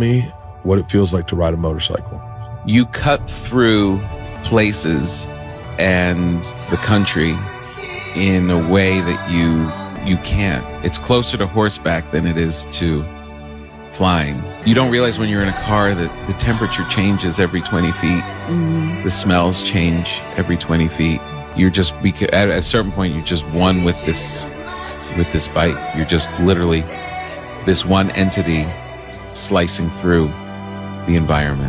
me what it feels like to ride a motorcycle. You cut through places and the country in a way that you can't. It's closer to horseback than it is to flying. You don't realize when you're in a car that the temperature changes every 20 feet. The smells change every 20 feet. You're just, at a certain point, you're just one with this bike. You're just literally this one entity slicing through the environment.